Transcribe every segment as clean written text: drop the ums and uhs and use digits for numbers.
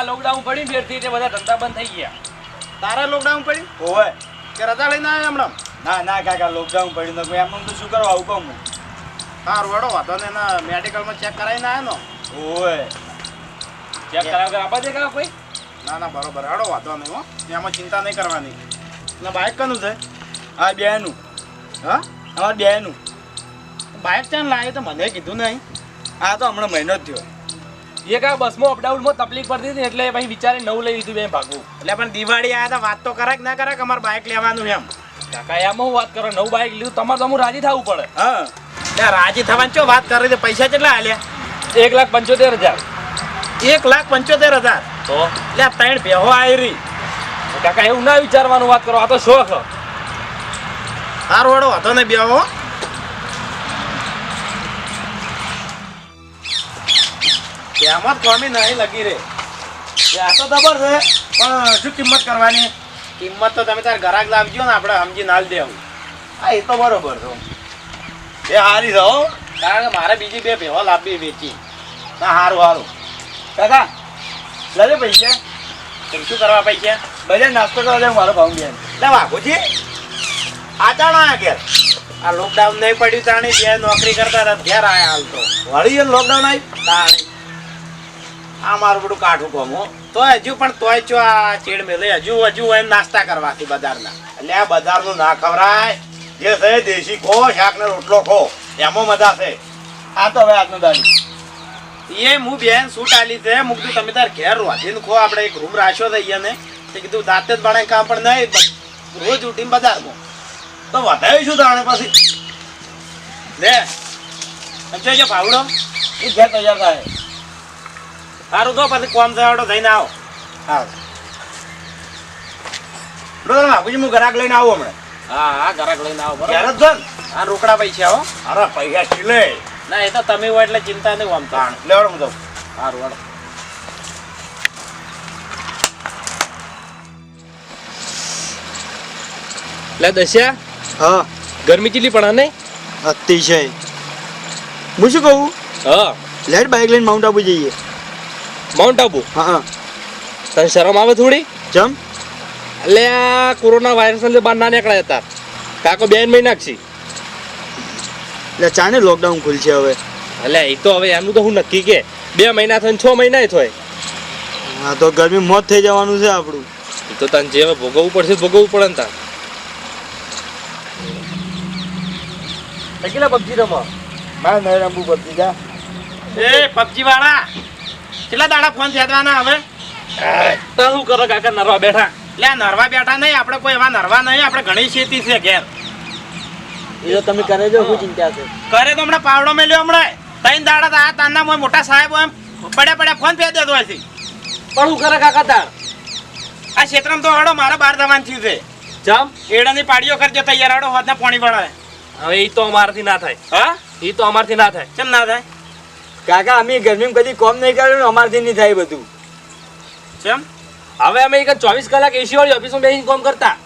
આ લોકડાઉન પડી ફેરથી તે બધા ધંધા બંધ થઈ ગયા. તારા લોકડાઉન પડી ઓવે કે રજા લઈને આવ્યા હમણાં? ના કાકા લોકડાઉન પડ્યું તો એમ તો શું કરવા આવું કહું સારું વડો વાતો ને એના મેડિકલમાં ચેક કરાવીને આવ્યા ઓવે ચેક કરાવ આપા દે કા કોઈ? ના બરોબર હડો વાતો નહીં હો એમાં ચિંતા નહીં કરવાની. ના બાઇક કનું છે? આ બેનું હા અમારે બેનું બાઇક ચાલ લાવ્યો તો મને કીધું નહીં. આ તો હમણાં મહિનો જ થયો. એ કા બસમાં અપડાઉનમાં તકલીફ પડતી હતી એટલે પછી વિચારે નવું લઈ લીધું બે ભાગવું. એટલે પણ દિવાળી આવ્યા હતા વાત તો કરે કે ના કરે કે અમારે બાઇક લેવાનું એમ. કાકા એમાં હું વાત કરો નવું બાઈક લીધું તમારે તો હું રાજી થવું પડે. હા એટલે રાજી થવાની ચો વાત કરી પૈસા કેટલા હાલ્યા? 1,75,000. 1,75,000 તો એટલે 3 ભેહો આવી રહી. કાકા એવું ના વિચારવાનું વાત કરો આ તો શોખ. સારું વડો વાતો ને બેહો. એમાં જ કોમી નહીં લગી રે. આ તો ખબર છે પણ શું કિંમત કરવાની? કિંમત તો તમે તાર ઘરાક લાવજો ને આપણે સમજી નાલ દેવું. હા એ તો બરોબર છે એ હારી છે હો કારણ કે મારે બીજી 2 ભેહો લાવવી વેચી. ના સારું કાકા લાગે પૈસા તમે શું કરવા પૈસા? બધા નાસ્તો કરવા દે મારો ભાવ બેન લે વાઘુજી આ ચાણા ઘેર આ લોકડાઉન નહીં પડ્યું તાણી બે નોકરી કરતા હતા ઘેર આયા હાલ તો વળી એ લોકડાઉન આવી તાણી આ મારું બધું કાઠું કોમો તો હજુ પણ તોય ચો આ ચેડ મેલે હજુ એમ નાસ્તા કરવાથી બજારના. એટલે આ બજારનું ના ખવરાય જે છે દેશી ખો શાક ને રોટલો ખો એમાં મજા છે. આ તો હવે આજનો દાડી એ હું બેન સૂટ આલી છે હું કીધું તમે તાર ઘેર રોધીને ખો આપણે એક રૂમ રાખ્યો છે અહીંયા ને કીધું દાંતે જ બનાવી કામ પણ નહીં રોજ ઉઠીને બજારમાં તો વધારે શું તાણે પછી લે સમજો છો ભાવડો એ ઘેર તૈયાર થાય. સારું તો પછી કોમ થવાડો થઈને આવો. હા બરોબર બાપુજી હું ગ્રાહક લઈને આવું હમણાં. હા ઘરાક લઈને આવો ઘેર બરાબર. જ છે ને? આ રોકડા પૈસા હો. અરે પૈસા સિલે ના એ તો તમે હોય એટલે ચિંતા નહીં આમ તો. લેવડ હું દઉં. સારું વાળો લે દસ્યા હા ગરમી કેટલી પડે નહીં? અતિશય. હું શું કહું હા લેટ બાઇક લઈને માઉન્ટ આબુ જઈએ. માઉન્ટ આબુ હા તને શરમ આવે થોડી? ચમ એટલે આ કોરોના વાયરસ ને બહાર ના નીકળ્યા હતા કાકો 2 મહિના છે. એટલે ચાને લોકડાઉન ખુલશે હવે. એટલે એ તો હવે એનું તો હું નક્કી કે 2 મહિના થઈને 6 મહિના થાય. હા તો ગરમી મોત થઈ જવાનું છે આપણું. એ તો તને જે ભોગવવું પડશે ભોગવવું પડે ને તાર. કેટલા પબજી રમો? મારે નહીં રમવું પડતી જા. એ પબજી વાળા કેટલા દાડા ફોન છેદવાના હવે? તો શું કરો કાકા નરવા બેઠા? એટલે આ નરવા બેઠા નહીં આપણે કોઈ એવા નરવા નહીં આપણે ઘણી ખેતી છે ઘેર. એ તો તમે કરે જો શું ચિંતા છે. કરે તો હમણાં પાવડો મેલ્યો હમણાં 3 દાડા આ તારના મોય મોટા સાહેબ એમ પડ્યા ફોન પે દેતો હોય છે. પણ શું કરે કાકા તાર? આ ક્ષેત્રમાં તો હડો મારા 12 દવાન થયું છે. જમ એડાની પાડીઓ કરજો તૈયાર હડો હોદના પાણી વળાવે. હવે એ તો અમારાથી ના થાય. હા એ તો અમારથી ના થાય. કેમ ના થાય? કાકા અમે ગરમીમાં કદી કોમ નહીં કર્યું ને અમારથી નહીં થાય બધું. કેમ? હવે અમે એક 24 કલાક એસી વાળી ઓફિસમાં બેસીને કામ કરતા.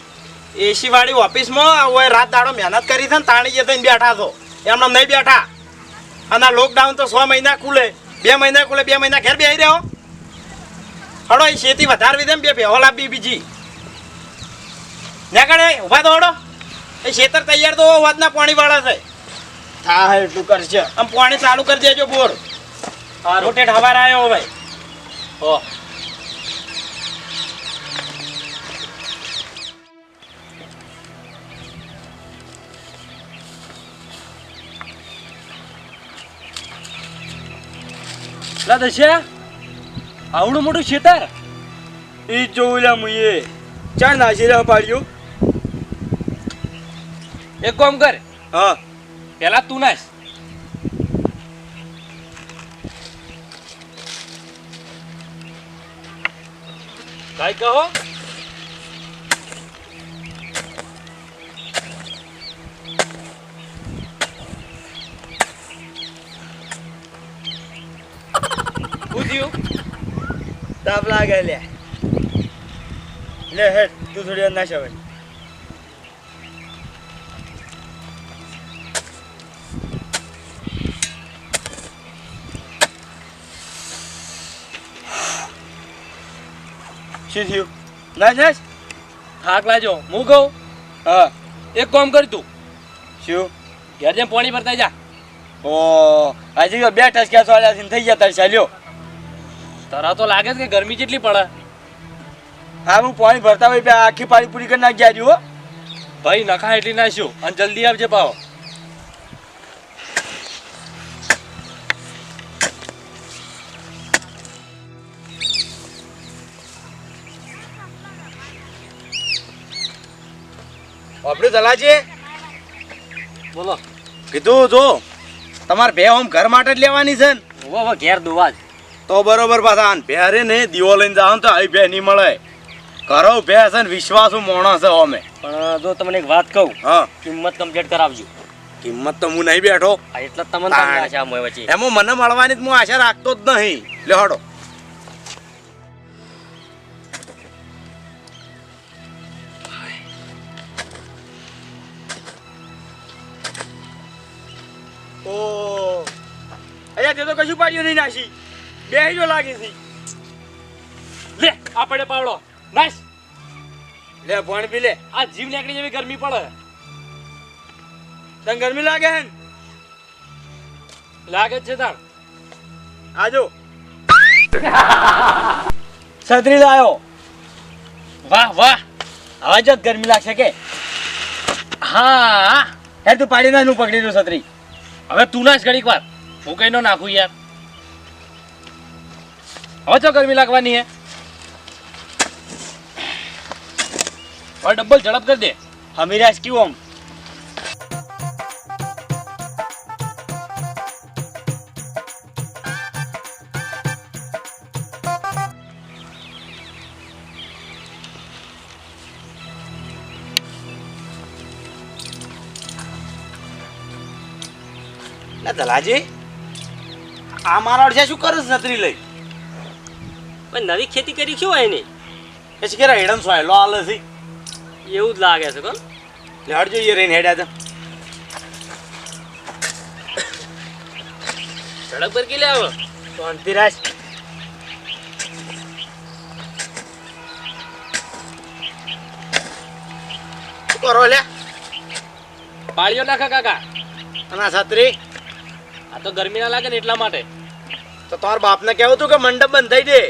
એસી વાળી ઓફિસમાં ઓય રાત દાડો મહેનત કરી છે ને તાણી જે થઈને બેઠા છો એમને નહીં બેઠા. અને લોકડાઉન તો 6 મહિના ખુલે 2 મહિના ખુલે 2 મહિના ઘેર બેસી રહ્યો. હડો એ ખેતી વધારવી દે 2 ભેહો લાવવી બીજી ના કરે ઉભા તો હડો એ ખેતર તૈયાર તો વાતના પાણી વાળા છે. હા એટલું કરશે. આમ પાણી ચાલુ કરી દેજો બોર. રોટેટ હવાર આવ્યો ભાઈ. હો લા દસ્યા આવડું મોટું ખેતર એ જોઉં લા મુએ ચા નાસી રહ્યા પાડ્યું. એક કામ કર હા પેલા તું નાખ. કઈ કહો? પૂછ્યું તાપ લાગે લે હેડ તું થોડી નાશ હવે. શું થયું નાશ થાક લાજો હું કહું હા એક કામ કર તું શું ઘેર જેમ પાણી ભરતા જા. ઓ હજી તો 2 ટચકા સોળ્યા છે થઈ ગયા તાર ચાલ્યો તારા તો લાગે છે કે ગરમી કેટલી પડે. હા હું પાણી ભરતા હોય બે આખી પાણી પૂરી કરી નાખી આજુ હો ભાઈ નખા એટલી નાખ્યું અને જલ્દી આવજે પાવો. આપણે ચલાજી બોલો. કીધું જો તમારે બે હોમ ઘર માટે જ લેવાની છે ને હવે ઘેર દુવા જ. તો બરોબર પાછા ભેરે ને દીવો લઈને જાવ તો આવી ભે નહીં મળે. કરો ભે છે ને વિશ્વાસુ માણસ છે અમે. પણ જો તમને એક વાત કહું, હા કિંમત કમ્પ્લીટ કરાવજો. કિંમત તો હું નહીં બેઠો એટલે તમને આશા મોય વચ્ચે એમાં મને મળવાની હું આશા રાખતો જ નહીં. લે હડો ઓ અહીંયા તે તો કશું પાડ્યું નહીં નાશી બે જો લાગે છે લે આપણે પાવડો નાઈસ. લે પાણી પી લે આ જીવ નીકળી જેવી ગરમી પડે. તને ગરમી લાગે હે ને? લાગે જ છે તાણ. આજો છત્રી લાયો વાહ વાહ. હવે જ ગરમી લાગશે કે હા હે તું પાડી ના નું પકડી દઉં છત્રી હવે તું નાશ ઘડીક વાર, હું કઈ નો નાખું યાર. હવે તો ગરમી લાગવાની હે. હવે ડબલ ઝડપ કરી દે. હમીરાજ ક્યું આમ દલાજી આ મારા અડધા શું કરે છે છત્રી લઈ? પણ નવી ખેતી કરી શું હોય ને એ છે કે હેડમ સોયલો આલે છે એવું જ લાગે છે. કોણ લે હડ જોઈએ રહીને હેડ્યા તો સડક પર કે લે આવો શાંતિરાજ શું કરો લે? પાળીઓ નાખા કાકા. અને આ છત્રી આ તો ગરમી ના લાગે ને એટલા માટે. તો તમારા બાપને કહેવું તું કે મંડપ બંધ થઈ દે.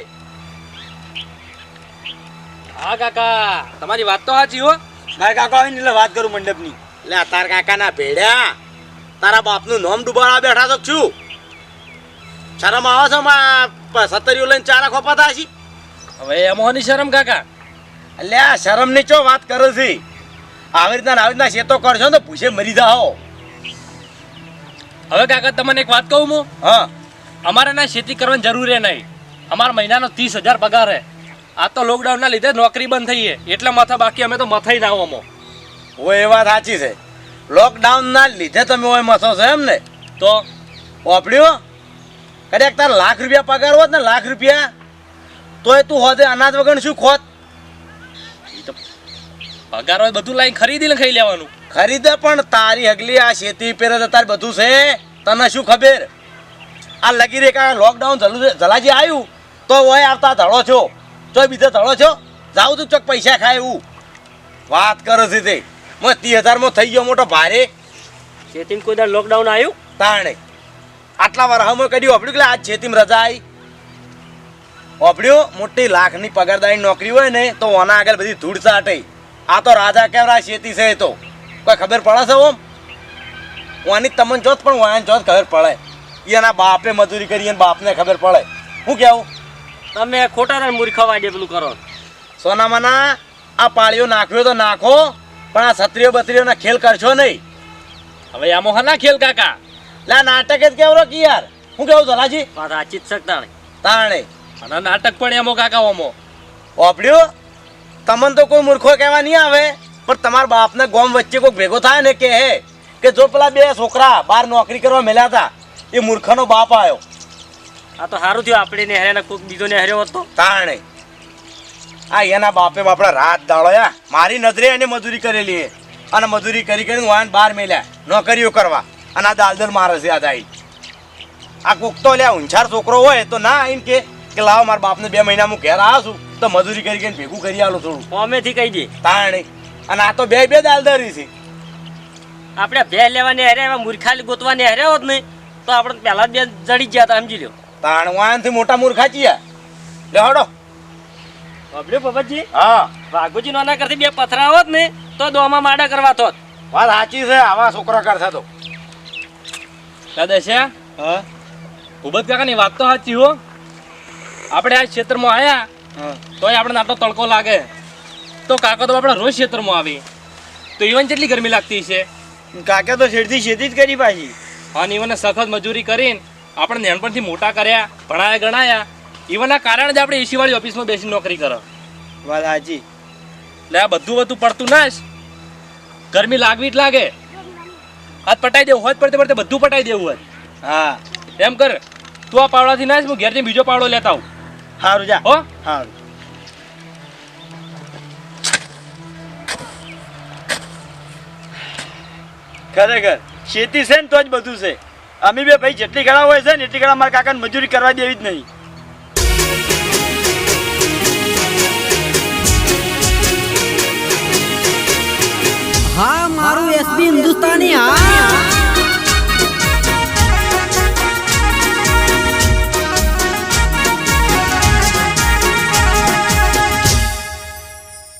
હા કાકા તમારી વાત તો સાચી હો. મારા કાકા આવીને એટલે વાત કરું મંડપની લે તાર કાકા ના ભેડ્યા તારા બાપનું નામ ડુબાડા બેઠા તો છું. શરમ આવે છે માં સત્તરીઓ લઈને ચારા ખોપા થાય છે. હવે એમોની શરમ કાકા. એટલે આ શરમ ની ચો વાત કરે છે? આવી રીતના શેતો કરશો ને ભૂસે મરી જાઓ. હવે કાકા તમને એક વાત કહું હું. હા અમારે ના ખેતી કરવાની જરૂર નહીં. અમારા મહિનાનો 30,000 પગાર હે. આ તો લોકડાઉન ના લીધે નોકરી બંધ થઈ છે એટલે માથા બાકી અમે તો મથાઈ ના આવો. ઓ એ વાત સાચી છે. લોકડાઉન ના લીધે તમે ઓય મથો છો એમ ને? તો ઓપડ્યો કદાચ તાર લાખ રૂપિયા પગાર હોત ને લાખ રૂપિયા તોય તું હોદે અનાજ વગર શું ખોત? પગાર હોય બધું લાઈન ખરીદીને ખાઈ લેવાનું. ખરીદે પણ તારી હગલી આ શેતી પેરે તાર બધું છે તને શું ખબર? આ લગી રે કા લોકડાઉન જલાજી આવ્યું તો ઓય આવતા ધડો છો તો બીજો ધડો છો જાવ તું ચોક પૈસા ખાય એવું વાત કરે છે તે. 30,000 માં થઈ ગયો મોટો ભારે. ખેતીમાં કોઈ દર લોકડાઉન આવ્યું તાણે આટલા વાર હમ કર્યું ઓપડ્યું કે આજ ખેતીમાં રજા આવી ઓપડ્યું. મોટી લાખની પગારદારી નોકરી હોય ને તો ઓના આગળ બધી ધૂળ ચાટે. આ તો રાજા કેવરા શેતી છે તો કોઈ ખબર પડે છે ઓમ? ઓની તમને જોત પણ વાયન જોત ખબર પડે. એના બાપે મજૂરી કરી અને બાપને ખબર પડે. શું કેવું? તમે ખોટા મૂર્ખા વાડે પેલું કરો. સોનામાના આ પાળીઓ નાખ્યો તો નાખો પણ આ છત્રીઓ બત્રીઓના ખેલ કરશો નહીં. હવે આમો હના ખેલ કાકા. લા નાટક જ કેવરો કે યાર. શું કેવું ધલાજી? વાત સાચી જ શકતા તાણે અને નાટક પણ એમો કાકા ઓમો. ઓપડ્યું તમને તો કોઈ મૂર્ખો કહેવા નહીં આવે પણ તમારા બાપને ગોમ વચ્ચે કોઈ ભેગો થાય ને કે જો પેલા 2 છોકરા બહાર નોકરી કરવા મેલ્યા હતા એ મૂર્ખાનો બાપ આવ્યો. આ તો સારું થયું આપણે ને હર્યા કોઈક બીજો ને હર્યો હતો. તાણે આ એના બાપે બાપડા રાત દાડો મારી નજરે એને મજૂરી કરેલી છે અને મજૂરી કરી કરીને વાન બહાર મેલ્યા નોકરીઓ કરવા અને આ દાલદલ મારે છે. આ કોક તો લ્યા ઊંચાર છોકરો હોય તો ના આવીને કે લાવો મારા બાપને 2 મહિના હું ઘેર આવ્યો છું તો મજૂરી કરી કરીને ભેગું કરી આલો થોડું અમેથી કહી દે તાણે. અને આ તો બે દાલદારી છે. આપણે ભે લેવાની હારે એવા મૂર્ખાલી ગોતવાની હારે હોત ને તો આપણે પહેલા બે જડી ગયા હતા સમજી લ્યો. તાણ વાનથી મોટા મૂર્ખા છીએ. લે હડો. બાબડે પપ્પાજી હા વાઘુજી નાના કરતી બે પથરા હોત ને તો દોમાં માડા કરવા થોત. વાત સાચી છે. આવા છોકરા કરશે તો. દાદા છે હા ભૂપત કાકાની વાત તો સાચી હો. આપણે આ ક્ષેત્રમાં આવ્યા તોય આપણે આટલો તડકો લાગે તો કાકા તો આપણે રોજ ક્ષેત્રમાં આવી તો ઈવન કેટલી ગરમી લાગતી છે. કાકા તો શેરથી શેતી જ કરી પાછી. અને ઈવનને સખત મજૂરી કરીને આપણે નાનપણથી મોટા કર્યા ભણાયા ગણાયા ઈવનના કારણે જ આપણે એસી વાળી ઓફિસમાં બેસીને નોકરી કરો. વાત સાચી. એટલે આ બધું પડતું ના જ ગરમી લાગવી જ લાગે. હાથ પટાઈ દેવું હોય પડતે પડતે બધું પટાઈ દેવું હોય. હા એમ કર તું આ પાવડાથી ના જ હું ઘેરથી બીજો પાવડો લેતા આવું. સારું જા. હો સારું. ખરેખર શેતી છે ને તો જ બધું છે. અમે બે ભાઈ જેટલી ગળા હોય છે ને એટલી ગળા મારા કાકાને મજૂરી કરવા દેવી જ નહીં. હા મારું એસબી હિન્દુસ્તાની હા.